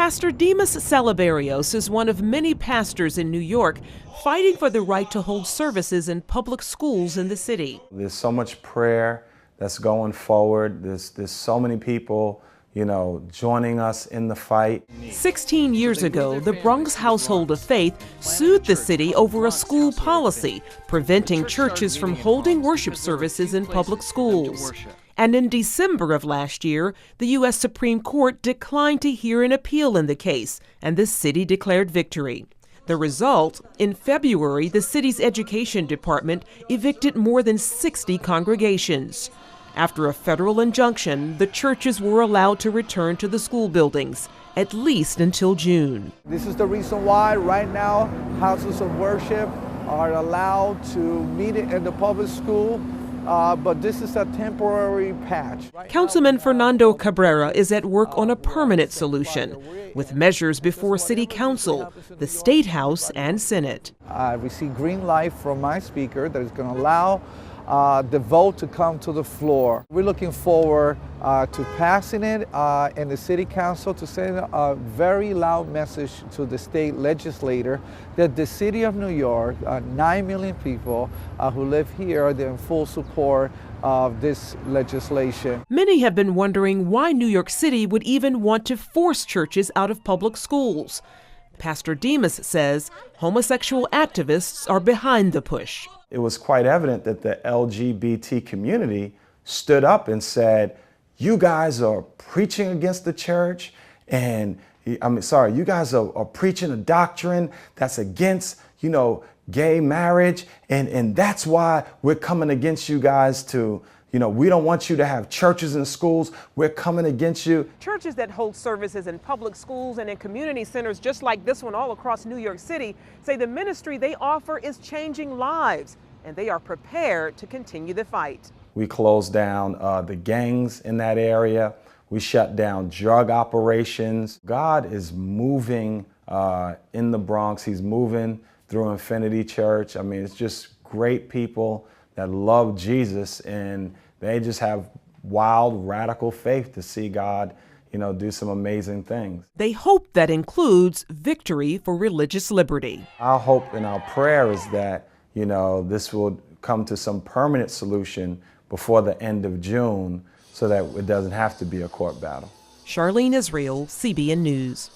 Pastor Demas Salaberios is one of many pastors in New York fighting for the right to hold services in public schools in the city. There's so much prayer that's going forward. There's so many people, joining us in the fight. 16 years ago, the Bronx Household of Faith sued the city over a school policy preventing churches from holding worship services in public schools. And in December of last year, the U.S. Supreme Court declined to hear an appeal in the case, and the city declared victory. The result, in February, the city's education department evicted more than 60 congregations. After a federal injunction, the churches were allowed to return to the school buildings, at least until June. This is the reason why right now houses of worship are allowed to meet in the public school, but this is a temporary patch. Councilman Fernando Cabrera is at work on a permanent solution, with measures before City Council, the State House, and Senate. I received green light from my speaker that is going to allow the vote to come to the floor. We're looking forward to passing it in the City Council to send a very loud message to the state legislator that the city of New York, 9 million people who live here, are in full support of this legislation. Many have been wondering why New York City would even want to force churches out of public schools. Pastor Demas says homosexual activists are behind the push. It was quite evident that the LGBT community stood up and said, you guys are preaching against the church, and you guys are preaching a doctrine that's against, gay marriage, and that's why we're coming against you guys to, we don't want you to have churches in schools. We're coming against you. Churches that hold services in public schools and in community centers just like this one all across New York City say the ministry they offer is changing lives, and they are prepared to continue the fight. We closed down the gangs in that area. We shut down drug operations. God is moving in the Bronx. He's moving through Infinity Church. I mean, it's just great people that love Jesus, and they just have wild, radical faith to see God, do some amazing things. They hope that includes victory for religious liberty. Our hope and our prayer is that, this will come to some permanent solution before the end of June so that it doesn't have to be a court battle. Charlene Israel, CBN News.